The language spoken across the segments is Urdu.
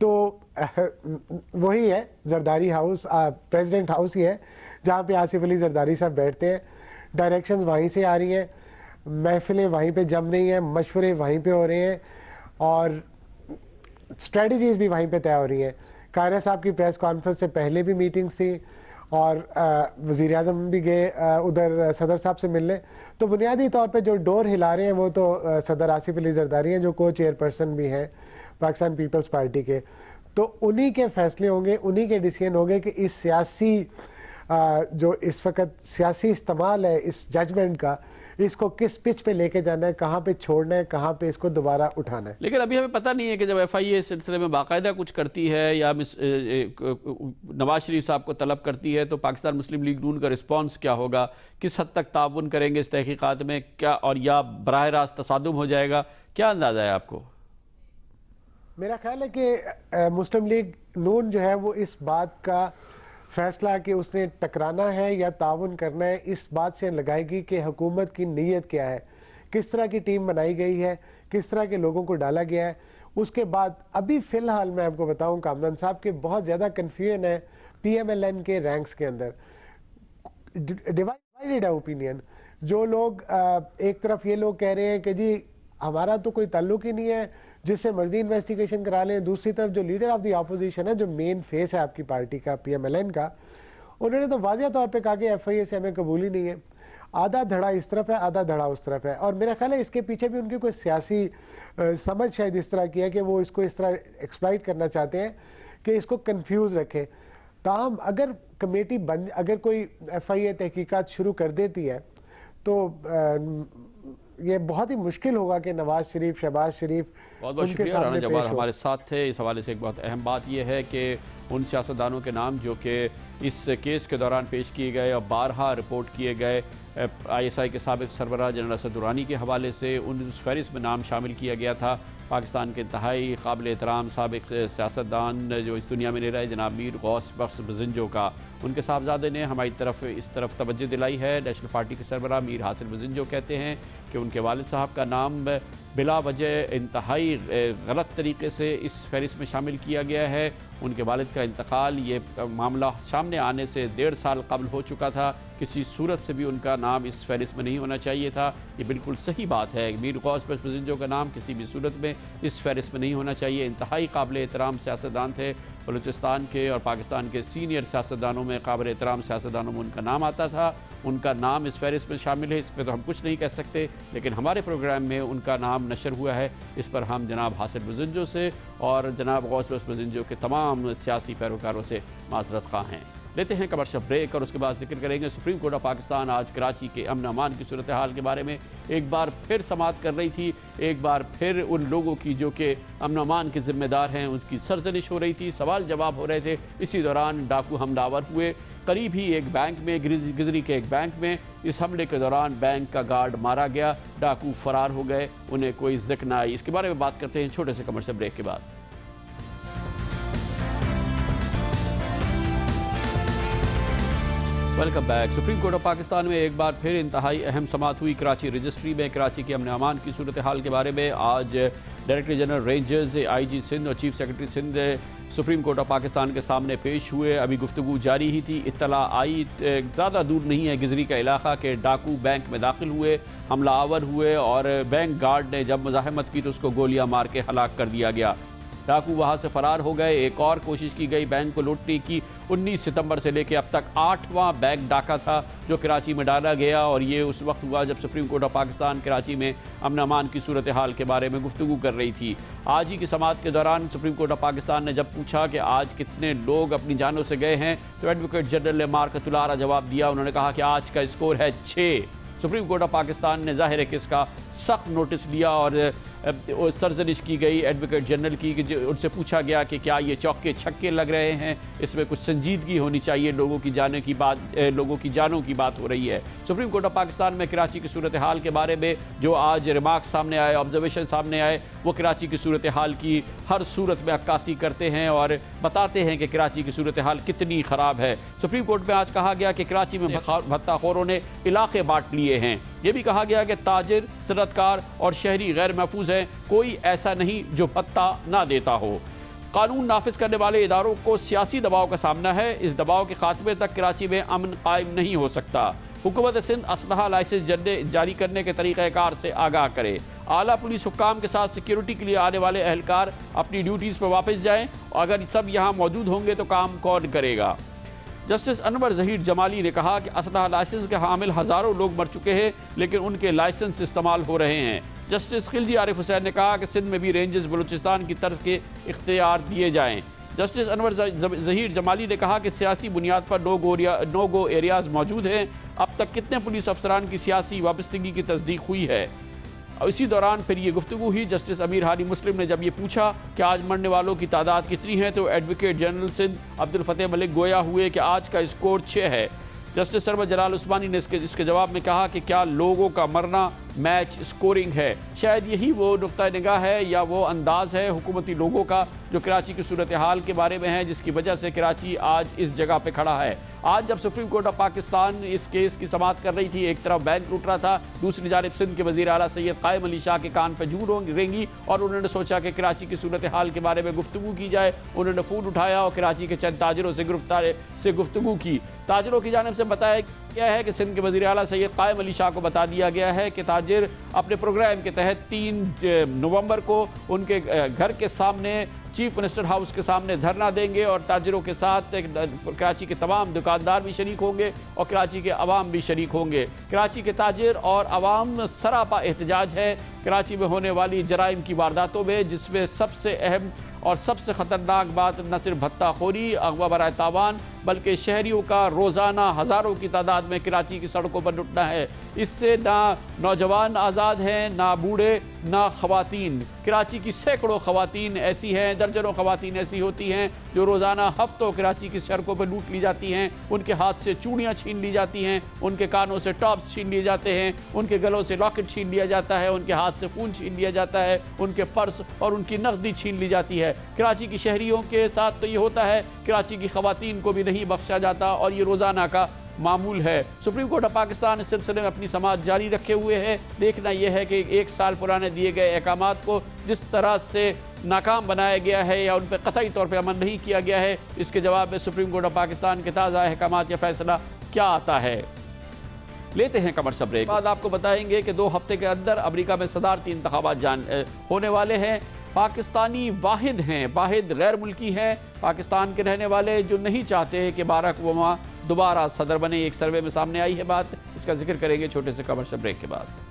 تو وہی ہے زرداری ہاؤس، پریزیڈنٹ ہاؤس ہی ہے جہاں پہ آصف علی زرداری صاحب بیٹھتے ہیں. ڈائریکشنز وہیں سے آ رہی ہیں، محفلیں وہیں پہ جم رہی ہیں، مشورے وہیں پہ ہو رہے ہیں اور اسٹریٹجیز بھی وہیں پہ طے ہو رہی ہیں. قاہرہ صاحب کی پریس کانفرنس سے پہلے بھی میٹنگز تھی اور وزیر اعظم بھی گئے ادھر صدر صاحب سے ملنے. تو بنیادی طور پہ جو ڈور ہلا رہے ہیں وہ تو صدر آصف علی زرداری ہیں جو کو چیئر پرسن بھی ہیں پاکستان پیپلز پارٹی کے. تو انہی کے فیصلے ہوں گے، انہی کے ڈیسیژن ہوں گے کہ اس سیاسی جو اس وقت سیاسی استعمال ہے اس ججمنٹ کا، اس کو کس پچ پہ لے کے جانا ہے، کہاں پہ چھوڑنا ہے، کہاں پہ اس کو دوبارہ اٹھانا ہے. لیکن ابھی ہمیں پتہ نہیں ہے کہ جب ایف آئی اے اس سلسلے میں باقاعدہ کچھ کرتی ہے یا نواز شریف صاحب کو طلب کرتی ہے تو پاکستان مسلم لیگ نون کا رسپانس کیا ہوگا، کس حد تک تعاون کریں گے اس تحقیقات میں، کیا اور یا براہ راست تصادم ہو جائے گا، کیا اندازہ ہے آپ کو؟ میرا خیال ہے کہ مسلم لیگ نون جو ہے وہ اس بات کا فیصلہ کہ اس نے ٹکرانا ہے یا تعاون کرنا ہے اس بات سے لگائے گی کہ حکومت کی نیت کیا ہے، کس طرح کی ٹیم بنائی گئی ہے، کس طرح کے لوگوں کو ڈالا گیا ہے. اس کے بعد ابھی فی الحال میں آپ کو بتاؤں کامران صاحب کہ بہت زیادہ کنفیوژن ہے پی ایم ایل این کے رینکس کے اندر. ڈیوائیڈڈ ہے اوپینین. جو لوگ ایک طرف یہ لوگ کہہ رہے ہیں کہ جی ہمارا تو کوئی تعلق ہی نہیں ہے، جس سے مرضی انویسٹیگیشن کرا لیں. دوسری طرف جو لیڈر آف دی اپوزیشن ہے، جو مین فیس ہے آپ کی پارٹی کا پی ایم ایل این کا، انہوں نے تو واضح طور پہ کہا کہ ایف آئی اے سے ہمیں قبول ہی نہیں ہے. آدھا دھڑا اس طرف ہے، آدھا دھڑا اس طرف ہے. اور میرا خیال ہے اس کے پیچھے بھی ان کی کوئی سیاسی سمجھ شاید اس طرح کی ہے کہ وہ اس کو اس طرح ایکسپلائٹ کرنا چاہتے ہیں کہ اس کو کنفیوز رکھیں. تاہم اگر کمیٹی اگر کوئی ایف آئی اے تحقیقات شروع کر دیتی ہے تو یہ بہت ہی مشکل ہوگا کہ نواز شریف، شہباز شریف بہت بہت شکریہ رانا جبار ہمارے ساتھ تھے. اس حوالے سے ایک بہت اہم بات یہ ہے کہ ان سیاستدانوں کے نام جو کہ اس کیس کے دوران پیش کیے گئے اور بارہا رپورٹ کیے گئے آئی ایس آئی کے سابق سربراہ جنرل اسد درانی کے حوالے سے، اس فہرست میں نام شامل کیا گیا تھا پاکستان کے انتہائی قابل احترام سابق سیاستدان جو اس دنیا میں نہیں رہے جناب میر غوث بخش بزنجو کا. ان کے صاحبزادے نے ہماری اس طرف توجہ دلائی ہے. نیشنل پارٹی کے سربراہ میر حاصل بزنجو کہتے ہیں کہ ان کے والد صاحب کا نام بلا وجہ انتہائی غلط طریقے سے اس فہرست میں شامل کیا گیا ہے. ان کے والد کا انتقال یہ معاملہ سامنے آنے سے 1.5 سال قبل ہو چکا تھا. کسی صورت سے بھی ان کا نام اس فہرست میں نہیں ہونا چاہیے تھا. یہ بالکل صحیح بات ہے. میر غوث بخش بزنجو کا نام کسی بھی صورت میں اس فہرست میں نہیں ہونا چاہیے. انتہائی قابل احترام سیاستدان تھے. بلوچستان کے اور پاکستان کے سینئر سیاستدانوں میں، قابل احترام سیاستدانوں میں ان کا نام آتا تھا. ان کا نام اس فہرست میں شامل ہے، اس پہ تو ہم کچھ نہیں کہہ سکتے، لیکن ہمارے پروگرام میں ان کا نام نشر ہوا ہے. اس پر ہم جناب حاصل بزنجو سے اور جناب غوث بخش بزنجو کے تمام سیاسی پیروکاروں سے معذرت خواہ ہیں. لیتے ہیں کمرشل بریک اور اس کے بعد ذکر کریں گے سپریم کورٹ آف پاکستان آج کراچی کے امن امان کی صورتحال کے بارے میں ایک بار پھر سماعت کر رہی تھی. ایک بار پھر ان لوگوں کی جو کہ امن امان کے ذمہ دار ہیں اس کی سرزنش ہو رہی تھی، سوال جواب ہو رہے تھے. اسی دوران ڈاکو حملہ آور ہوئے قریب ہی ایک بینک میں، گزری کے ایک بینک میں. اس حملے کے دوران بینک کا گارڈ مارا گیا، ڈاکو فرار ہو گئے، انہیں کوئی ذکر نہ آئی. اس کے بارے میں بات کرتے ہیں چھوٹے سے کمرشل بریک کے بعد. Welcome back. Supreme court of Pakistan میں ایک بار پھر انتہائی اہم سماعت ہوئی کراچی رجسٹری میں. کراچی کے امن امان کی صورتحال کے بارے میں آج ڈائریکٹر جنرل رینجرز، آئی جی سندھ اور chief secretary Sindh supreme court of Pakistan کے سامنے پیش ہوئے. ابھی گفتگو جاری ہی تھی. اطلاع آئی زیادہ دور نہیں ہے گزری کا علاقہ کہ ڈاکو بینک میں داخل ہوئے، حملہ آور ہوئے اور بینک گارڈ نے جب مزاحمت کی تو اس کو گولیاں مار کے ہلاک کر دیا گیا. ڈاکو وہاں سے فرار ہو گئے. ایک اور کوشش کی گئی بینک کو لوٹنے کی. 19 ستمبر سے لے کے اب تک 8واں بینک ڈاکہ تھا جو کراچی میں ڈالا گیا اور یہ اس وقت ہوا جب supreme court of Pakistan Karachi میں امن امان کی صورتحال کے بارے میں گفتگو کر رہی تھی. آج ہی کی سماعت کے دوران سپریم کورٹ آف پاکستان نے جب پوچھا کہ آج کتنے لوگ اپنی جانوں سے گئے ہیں تو ایڈوکیٹ جنرل نے مارکت العرا جواب دیا. انہوں نے کہا کہ آج کا اسکور ہے 6. سپریم کورٹ آف پاکستان نے ظاہر ہے کہ اس کا سخت نوٹس لیا اور سرزنش کی گئی ایڈوکیٹ جنرل کی کہ ان سے پوچھا گیا کہ کیا یہ چوکے چھکے لگ رہے ہیں، اس میں کچھ سنجیدگی ہونی چاہیے، لوگوں کی جانوں کی بات ہو رہی ہے. سپریم کورٹ آف پاکستان میں کراچی کی صورتحال کے بارے میں جو آج ریمارکس سامنے آئے، آبزرویشن سامنے آئے، وہ کراچی کی صورتحال کی ہر صورت میں عکاسی کرتے ہیں اور بتاتے ہیں کہ کراچی کی صورتحال کتنی خراب ہے. سپریم کورٹ میں آج کہا گیا کہ کراچی میں بھتہ خوروں نے علاقے بانٹ لیے ہیں. یہ بھی کہا گیا کہ تاجر، صنعت کار اور شہری غیر محفوظ ہیں، کوئی ایسا نہیں جو بھتہ نہ دیتا ہو. قانون نافذ کرنے والے اداروں کو سیاسی دباؤ کا سامنا ہے، اس دباؤ کے خاتمے تک کراچی میں امن قائم نہیں ہو سکتا۔ حکومت سندھ اسلحہ لائسنس جاری کرنے کے طریقہ کار سے آگاہ کرے۔ اعلیٰ پولیس حکام کے ساتھ سیکیورٹی کے لیے آنے والے اہلکار اپنی ڈیوٹیز پر واپس جائیں، اور اگر سب یہاں موجود ہوں گے تو کام کون کرے گا؟ جسٹس انور ظہیر جمالی نے کہا کہ اسلحہ لائسنس کے حامل ہزاروں لوگ مر چکے ہیں، لیکن ان کے لائسنس استعمال ہو رہے ہیں۔ جسٹس خلجی عارف حسین نے کہا کہ سندھ میں بھی رینجز بلوچستان کی طرز کے اختیار دیے جائیں۔ جسٹس انور ظہیر جمالی نے کہا کہ سیاسی بنیاد پر نو گو ایریاز موجود ہیں۔ اب تک کتنے پولیس افسران کی سیاسی وابستگی کی تصدیق ہوئی ہے؟ اسی دوران پھر یہ گفتگو ہوئی۔ جسٹس امیر ہادی مسلم نے جب یہ پوچھا کہ آج مرنے والوں کی تعداد کتنی ہے تو ایڈوکیٹ جنرل سندھ عبدالفتح ملک گویا ہوئے کہ آج کا اسکور 6 ہے۔ جسٹس سرور جلال عثمانی نے اس کے جواب میں کہا کہ کیا لوگوں کا مرنا میچ اسکورنگ ہے؟ شاید یہی وہ نقطہ نگاہ ہے یا وہ انداز ہے حکومتی لوگوں کا جو کراچی کی صورتحال کے بارے میں ہے، جس کی وجہ سے کراچی آج اس جگہ پہ کھڑا ہے۔ آج جب سپریم کورٹ آف پاکستان اس کیس کی سماعت کر رہی تھی، ایک طرف بینک لوٹ رہا تھا، دوسری جانب سندھ کے وزیر اعلیٰ سید قائم علی شاہ کے کان پہ جھول رینگی، اور انہوں نے سوچا کہ کراچی کی صورتحال کے بارے میں گفتگو کی جائے۔ انہوں نے فون اٹھایا اور کراچی کے چند تاجروں سے گفتگو کی۔ تاجروں کی جانب سے بتایا گیا ہے کہ سندھ کے وزیر اعلیٰ سید قائم علی شاہ کو بتا دیا گیا ہے کہ تاجر اپنے پروگرام کے تحت 3 نومبر کو ان کے گھر کے سامنے چیف منسٹر ہاؤس کے سامنے دھرنا دیں گے، اور تاجروں کے ساتھ کراچی کے تمام دکاندار بھی شریک ہوں گے اور کراچی کے عوام بھی شریک ہوں گے۔ کراچی کے تاجر اور عوام سراپا احتجاج ہے کراچی میں ہونے والی جرائم کی وارداتوں میں، جس میں سب سے اہم اور سب سے خطرناک بات نہ صرف بھتہ خوری، اغوا برائے تاوان، بلکہ شہریوں کا روزانہ ہزاروں کی تعداد میں کراچی کی سڑکوں پر لٹنا ہے۔ اس سے نہ نوجوان آزاد ہیں، نہ بوڑھے، نہ خواتین۔ کراچی کی سینکڑوں خواتین ایسی ہیں، درجنوں خواتین ایسی ہوتی ہیں جو روزانہ ہفتوں کراچی کی سڑکوں پر لوٹ لی جاتی ہیں۔ ان کے ہاتھ سے چوڑیاں چھین لی جاتی ہیں، ان کے کانوں سے ٹاپس چھین لیے جاتے ہیں، ان کے گلوں سے لاکٹ چھین لیا جاتا ہے، ان کے ہاتھ سے فون چھین لیا جاتا ہے، ان کے پرس اور ان کی نقدی چھین لی جاتی ہے۔ کراچی کی شہریوں کے ساتھ تو یہ ہوتا ہے، کراچی کی خواتین کو بھی نہیں بخشا جاتا، اور یہ روزانہ کا معمول ہے۔ سپریم کورٹ آف پاکستان اس سلسلے میں اپنی سماعت جاری رکھے ہوئے ہے۔ دیکھنا یہ ہے کہ 1 سال پرانے دیے گئے احکامات کو جس طرح سے ناکام بنایا گیا ہے یا ان پہ قطعی طور پہ عمل نہیں کیا گیا ہے، اس کے جواب میں سپریم کورٹ آف پاکستان کے تازہ احکامات یا فیصلہ کیا آتا ہے۔ لیتے ہیں کمرشل بریک، بعد آپ کو بتائیں گے کہ 2 ہفتے کے اندر امریکہ میں صدارتی انتخابات ہونے والے ہیں۔ پاکستانی واحد غیر ملکی ہیں پاکستان کے رہنے والے جو نہیں چاہتے کہ باراک اوباما دوبارہ صدر بنے۔ ایک سروے میں سامنے آئی ہے بات، اس کا ذکر کریں گے چھوٹے سے کمرشل بریک کے بعد۔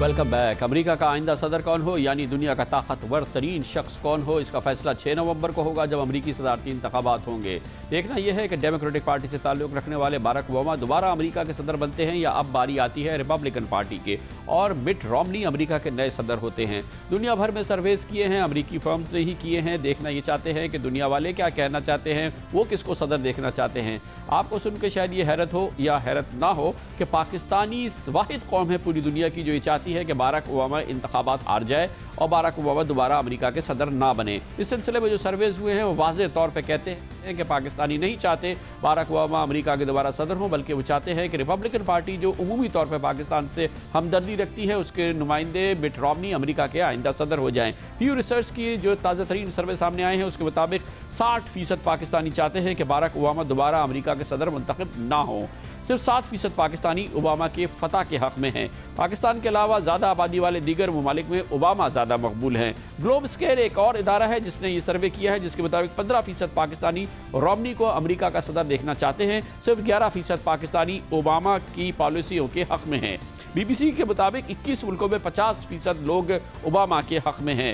Welcome back. امریکہ کا آئندہ صدر کون ہو، یعنی دنیا کا طاقتور ترین شخص کون ہو، اس کا فیصلہ 6 نومبر کو ہوگا جب امریکی صدارتی انتخابات ہوں گے۔ دیکھنا یہ ہے کہ ڈیموکریٹک پارٹی سے تعلق رکھنے والے باراک اوباما دوبارہ امریکہ کے صدر بنتے ہیں یا اب باری آتی ہے ریپبلکن پارٹی کے، اور مٹ رومنی امریکہ کے نئے صدر ہوتے ہیں۔ دنیا بھر میں سرویز کیے ہیں، امریکی فرمز نے ہی کیے ہیں۔ دیکھنا یہ چاہتے ہیں کہ دنیا والے کیا کہنا چاہتے ہیں، وہ کس کو صدر دیکھنا چاہتے ہیں۔ آپ کو سن کے شاید یہ حیرت ہو یا حیرت نہ ہو کہ پاکستانی واحد قوم ہے پوری دنیا کی جو یہ چاہتی ہے کہ باراک اوباما انتخابات ہار جائے اور باراک اوباما دوبارہ امریکہ کے صدر نہ بنے۔ اس سلسلے میں جو سرویز ہوئے ہیں وہ واضح طور پہ کہتے ہیں کہ پاکستانی نہیں چاہتے باراک اوباما امریکہ کے دوبارہ صدر ہوں، بلکہ وہ چاہتے ہیں کہ ریپبلکن پارٹی جو عمومی طور پہ پاکستان سے ہمدردی رکھتی ہے، اس کے نمائندے مٹ رومنی امریکہ کے آئندہ صدر ہو جائیں۔ پیو ریسرچ کی جو تازہ ترین سروے سامنے آئے ہیں اس کے مطابق 60% پاکستانی چاہتے ہیں کہ باراک اوباما دوبارہ امریکہ کے صدر منتخب نہ ہوں۔ صرف 7% پاکستانی اوباما کے فتح کے حق میں ہیں۔ پاکستان کے علاوہ زیادہ آبادی والے دیگر ممالک میں اوباما زیادہ مقبول ہیں۔ گلوب اسکیئر ایک اور ادارہ ہے جس نے یہ سروے کیا ہے، جس کے مطابق 15% پاکستانی رومنی کو امریکہ کا صدر دیکھنا چاہتے ہیں، صرف 11% پاکستانی اوباما کی پالیسیوں کے حق میں ہیں۔ بی بی سی کے مطابق 21 ملکوں میں 50% لوگ اوباما کے حق میں ہیں۔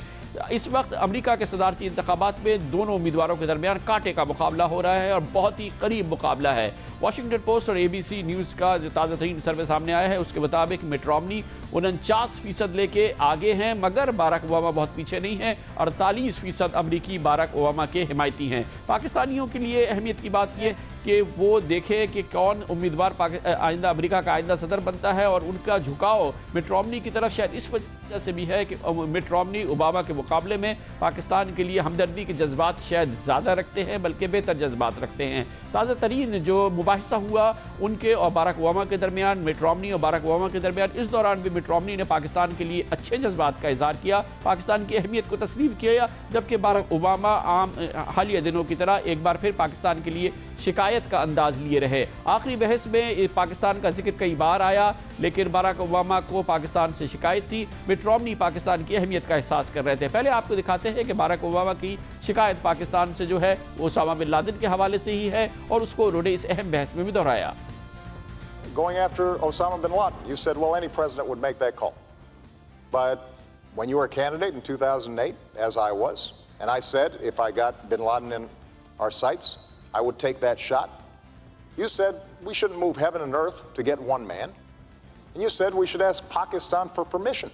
اس وقت امریکہ کے صدارتی انتخابات میں دونوں امیدواروں کے درمیان کانٹے کا مقابلہ ہو رہا ہے اور بہت ہی قریب مقابلہ ہے۔ واشنگٹن پوسٹ اور ABC نیوز کا جو تازہ ترین سروے سامنے آیا ہے اس کے مطابق مٹ رومنی 49% لے کے آگے ہیں، مگر باراک اوباما بہت پیچھے نہیں ہیں۔ 48% امریکی باراک اوباما کے حمایتی ہیں۔ پاکستانیوں کے لیے اہمیت کی بات یہ کہ وہ دیکھے کہ کون امیدوار آئندہ امریکہ کا آئندہ صدر بنتا ہے، اور ان کا جھکاؤ مٹ رومنی کی طرف شاید اس وجہ سے بھی ہے کہ مٹ رومنی اوباما کے مقابلے میں پاکستان کے لیے ہمدردی کے جذبات شاید زیادہ رکھتے ہیں، بلکہ بہتر جذبات رکھتے ہیں۔ تازہ ترین جو مباحثہ ہوا ان کے اور باراک اوباما کے درمیان، مٹ رومنی اور باراک اوباما کے درمیان، اس دوران بھی مٹ رومنی نے پاکستان کے لیے اچھے جذبات کا اظہار کیا، پاکستان کی اہمیت کو تسلیم کیا، جبکہ باراک اوباما عام حالیہ دنوں کی طرح ایک بار پھر پاکستان کے لیے شکایت کا انداز لیے رہے۔ آخری بحث میں پاکستان کا ذکر کئی بار آیا، لیکن باراک اوباما کو پاکستان سے شکایت تھی، مٹ رومنی پاکستان کی اہمیت کا احساس کر رہے تھے۔ پہلے آپ کو دکھاتے ہیں کہ باراک اوباما کی شکایت پاکستان سے جو ہے وہ اسامہ بن لادن کے حوالے سے ہی ہے، اور اس کو انہوں نے اس اہم بحث میں بھی دہرایا۔ Going after Osama bin Laden, you said, well, any president would make that call. But when you were a candidate in 2008, as I was, and I said if I got bin Laden in our sights, I would take that shot, you said we shouldn't move heaven and earth to get one man, and you said we should ask Pakistan for permission.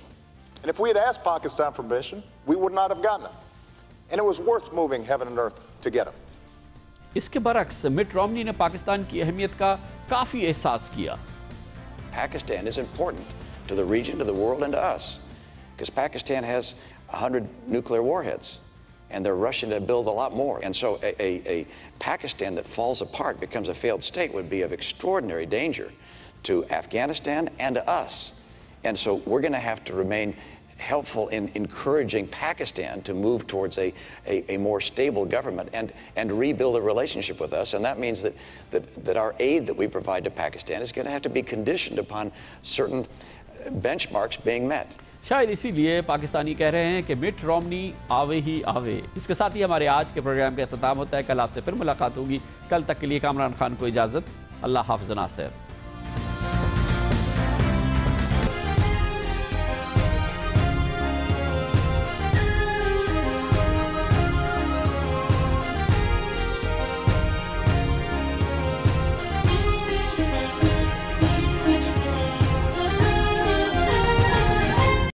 And if we had asked Pakistan for permission, we would not have gotten it. And it was worth moving heaven and earth to get him. اس کے برعکس مٹ رومنی نے پاکستان کی اہمیت کا کافی احساس کیا۔ Pakistan is important to the region, to the world, and to us. Because Pakistan has 100 nuclear warheads, and they're rushing to build a lot more. And so a Pakistan that falls apart, becomes a failed state, would be of extraordinary danger to Afghanistan and to us. And so we're going to have to remain helpful in encouraging Pakistan to move towards a more stable government and rebuild a relationship with us. And that means that our aid that we provide to Pakistan is going to have to be conditioned upon certain benchmarks being met. شاید اسی لیے پاکستانی کہہ رہے ہیں کہ مٹ رومنی آوے ہی آوے۔ اس کے ساتھ ہی ہمارے آج کے پروگرام کا اختتام ہوتا ہے۔ کل آپ سے پھر ملاقات ہوگی۔ کل تک کے لیے کامران خان کو اجازت۔ اللہ حافظ ناصر۔